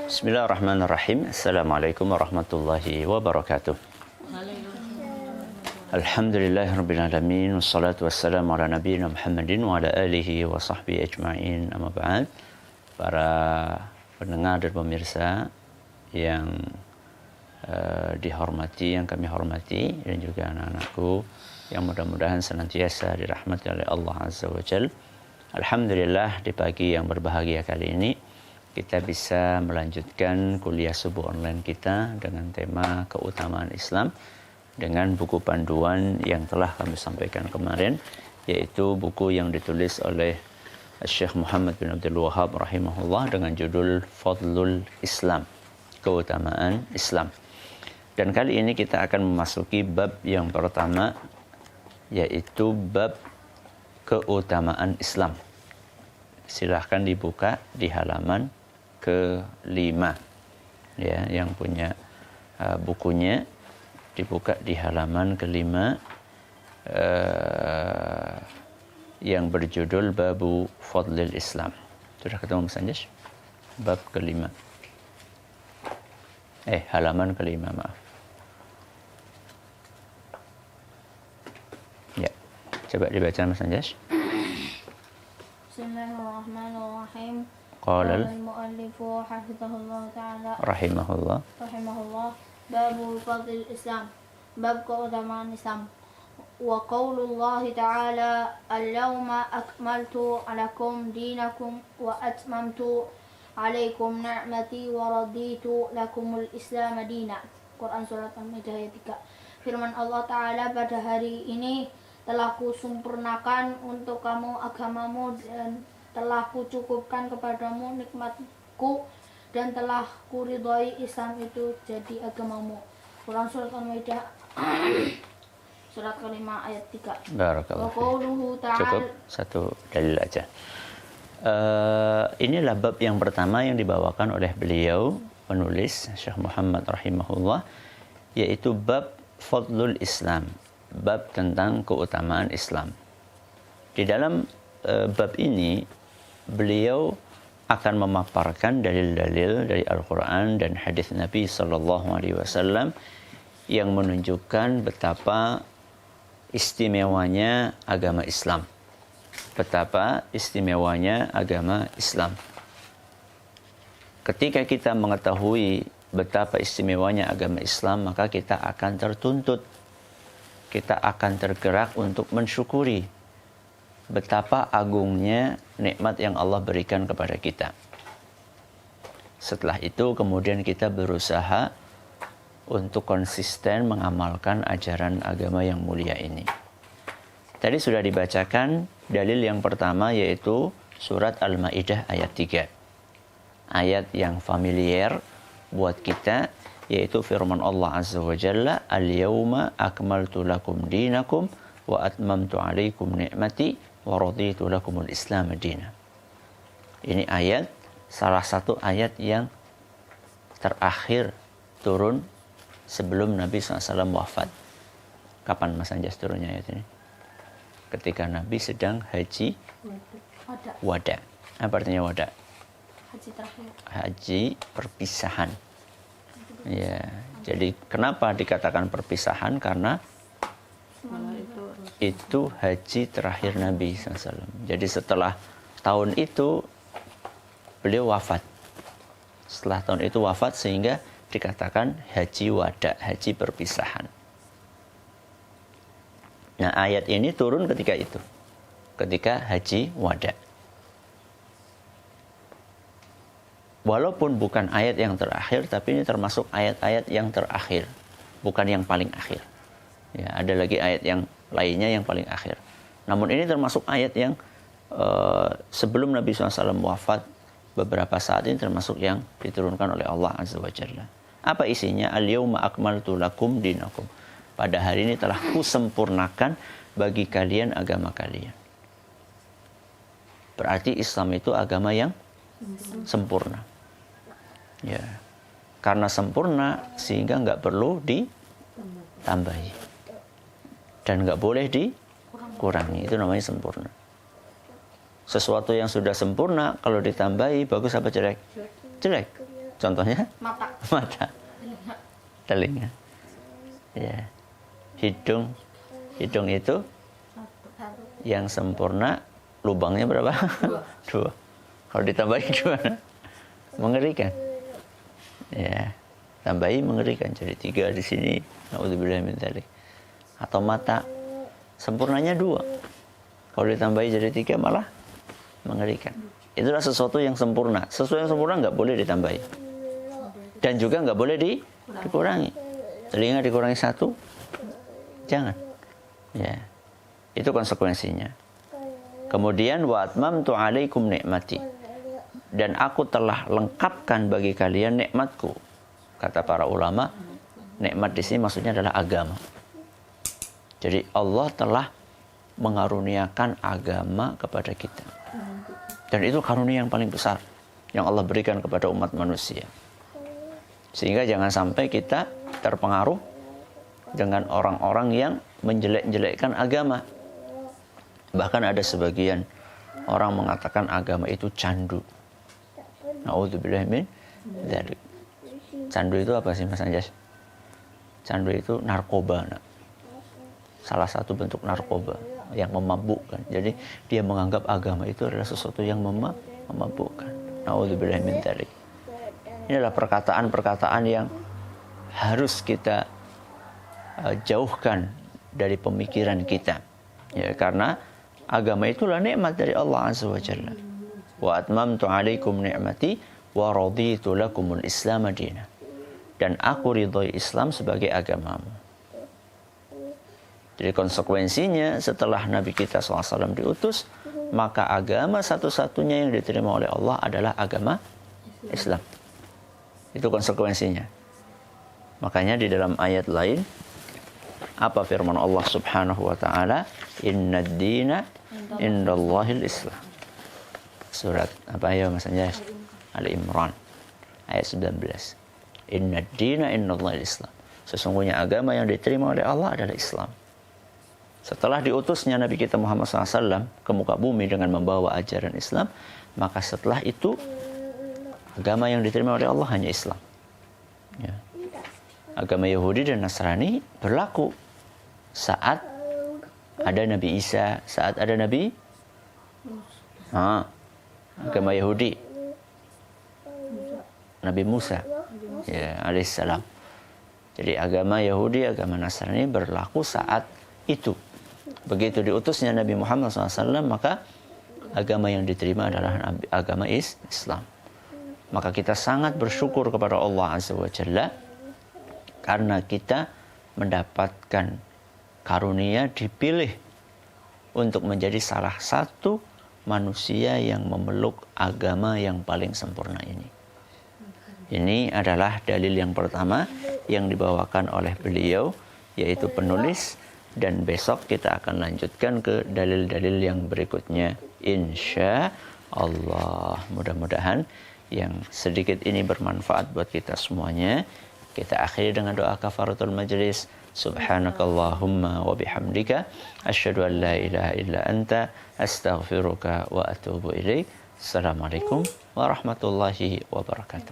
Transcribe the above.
Bismillahirrahmanirrahim. Assalamualaikum warahmatullahi wabarakatuh. Alhamdulillahirabbil alamin wassalatu wassalamu ala nabiyina Muhammadin wa ala alihi wa sahbihi ajma'in. Amma ba'd. Para pendengar dan pemirsa yang dihormati, yang kami hormati, dan juga anak-anakku yang mudah-mudahan senantiasa dirahmati oleh Allah Azza wa Jalla. Alhamdulillah, di pagi yang berbahagia kali ini kita bisa melanjutkan kuliah subuh online kita dengan tema keutamaan Islam dengan buku panduan yang telah kami sampaikan kemarin, yaitu buku yang ditulis oleh Syekh Muhammad bin Abdul Wahhab rahimahullah dengan judul Fadlul Islam, keutamaan Islam. Dan kali ini kita akan memasuki bab yang pertama, yaitu bab keutamaan Islam. Silahkan dibuka di halaman ke-5, ya, yang punya bukunya dibuka di halaman ke-5 yang berjudul Babu Fadlil Islam. Sudah ketemu Mas Anjas? Bab ke-5. Halaman ke-5, maaf. Ya, coba dibaca Mas Anjas. Bismillahirrahmanirrahim. Qala al-mu'allifu hafizahullah ta'ala rahimahullah babu fadlil Islam, bab keutamaan Islam. Wa qaulullahi ta'ala al-yawma akmaltu lakum dinakum wa atmamtu alaikum ni'mati wa raditu lakumul Islam dina. Quran surat Al-Maidah ayat 3. Firman Allah Ta'ala, pada hari ini telah kusempurnakan untuk kamu agamamu dan telah kucukupkan kepadamu nikmatku dan telah kuridhoi Islam itu jadi agamamu. Quran surat Al-Maidah surat ke-5 ayat 3. Barakallahu fiik. Cukup satu dalil aja. Inilah bab yang pertama yang dibawakan oleh beliau penulis Syekh Muhammad rahimahullah, yaitu bab Fadlul Islam, bab tentang keutamaan Islam. Di dalam bab ini beliau akan memaparkan dalil-dalil dari Al-Quran dan hadis Nabi SAW yang menunjukkan betapa istimewanya agama Islam. Betapa istimewanya agama Islam. Ketika kita mengetahui betapa istimewanya agama Islam, maka kita akan tertuntut, kita akan tergerak untuk mensyukuri betapa agungnya nikmat yang Allah berikan kepada kita. Setelah itu kemudian kita berusaha untuk konsisten mengamalkan ajaran agama yang mulia ini. Tadi sudah dibacakan dalil yang pertama, yaitu surat Al-Maidah ayat 3. Ayat yang familiar buat kita, yaitu firman Allah Azza wa Jalla, Al-yawma akmaltu lakum dinakum wa atmamtu alaikum ni'mati wa raditu lakumul Islam dina. Ini ayat, salah satu ayat yang terakhir turun sebelum Nabi SAW wafat. Kapan Mas Anjas turunnya ayat ini? Ketika Nabi sedang haji wada. Apa artinya wada? Haji terakhir. Haji perpisahan. Ya, jadi kenapa dikatakan perpisahan? Karena itu haji terakhir Nabi SAW. Jadi setelah tahun itu beliau wafat. Setelah tahun itu wafat sehingga dikatakan haji wada, haji perpisahan. Nah, ayat ini turun ketika itu, ketika haji wada. Walaupun bukan ayat yang terakhir, tapi ini termasuk ayat-ayat yang terakhir, bukan yang paling akhir. Ya, ada lagi ayat yang lainnya yang paling akhir. Namun ini termasuk ayat yang sebelum Nabi SAW wafat beberapa saat, ini termasuk yang diturunkan oleh Allah Azza wa Jalla. Apa isinya? Al-yawma akmaltu lakum dinakum. Pada hari ini telah kusempurnakan bagi kalian agama kalian. Berarti Islam itu agama yang sempurna. Ya. Karena sempurna sehingga nggak perlu ditambahi. Dan nggak boleh dikurangi. Itu namanya sempurna. Sesuatu yang sudah sempurna kalau ditambahi bagus apa jelek? Jelek. Contohnya Mata. mata, telinga, ya, hidung itu Satu. yang sempurna lubangnya berapa? Dua. Kalau ditambahin gimana? Mengerikan. Ya, tambahi mengerikan, jadi 3 di sini. Nauzubillah min dzalik. Atau mata sempurnanya 2. Kalau ditambahi jadi 3 malah mengerikan. Itulah sesuatu yang sempurna. Sesuatu yang sempurna nggak boleh ditambahi. Dan juga nggak boleh dikurangi. Telinga dikurangi 1, jangan. Ya, itu konsekuensinya. Kemudian wa atmamtu 'alaikum ni'mati. Dan aku telah lengkapkan bagi kalian nikmatku. Kata para ulama, nikmat di sini maksudnya adalah agama. Jadi Allah telah mengaruniakan agama kepada kita. Dan itu karunia yang paling besar yang Allah berikan kepada umat manusia. Sehingga jangan sampai kita terpengaruh dengan orang-orang yang menjelek-jelekkan agama. Bahkan ada sebagian orang mengatakan agama itu candu. Na'udzubillah min dzalik. Candu itu apa sih Mas Anjas? Candu itu narkoba. Nah. Salah satu bentuk narkoba yang memabukkan. Jadi dia menganggap agama itu adalah sesuatu yang memabukkan. Na'udzubillah min dzalik. Inilah perkataan-perkataan yang harus kita jauhkan dari pemikiran kita. Ya, karena agama itulah nikmat dari Allah Azza wa Jalla. Wa atmamtu 'alaikum ni'mati wa raditu lakumul Islam madina. Dan aku ridhoi Islam sebagai agamamu. Jadi konsekuensinya setelah Nabi kita SAW diutus, maka agama satu-satunya yang diterima oleh Allah adalah agama Islam. Itu konsekuensinya. Makanya di dalam ayat lain, apa firman Allah Subhanahu wa taala? Innad dina indallahil Islam. Surat apa ya Mas Anjas? Ali Imran ayat 19. Innad dina indallahil Islam. Sesungguhnya agama yang diterima oleh Allah adalah Islam. Setelah diutusnya Nabi kita Muhammad SAW ke muka bumi dengan membawa ajaran Islam, maka setelah itu agama yang diterima oleh Allah hanya Islam. Ya. Agama Yahudi dan Nasrani berlaku saat ada Nabi Isa, saat ada Nabi agama Yahudi Nabi Musa ya alaihissalam. Jadi agama Yahudi, agama Nasrani berlaku saat itu. Begitu diutusnya Nabi Muhammad SAW, maka agama yang diterima adalah agama Islam. Maka kita sangat bersyukur kepada Allah Azza wa Jalla karena kita mendapatkan karunia dipilih untuk menjadi salah satu manusia yang memeluk agama yang paling sempurna ini. Ini adalah dalil yang pertama yang dibawakan oleh beliau, yaitu penulis. Dan besok kita akan lanjutkan ke dalil-dalil yang berikutnya. Insya Allah. Mudah-mudahan yang sedikit ini bermanfaat buat kita semuanya. Kita akhiri dengan doa kafaratul majlis. Subhanakallahumma wa bihamdika asyhadu an la ilaha illa anta astaghfiruka wa atubu ilaik. Assalamualaikum warahmatullahi wabarakatuh.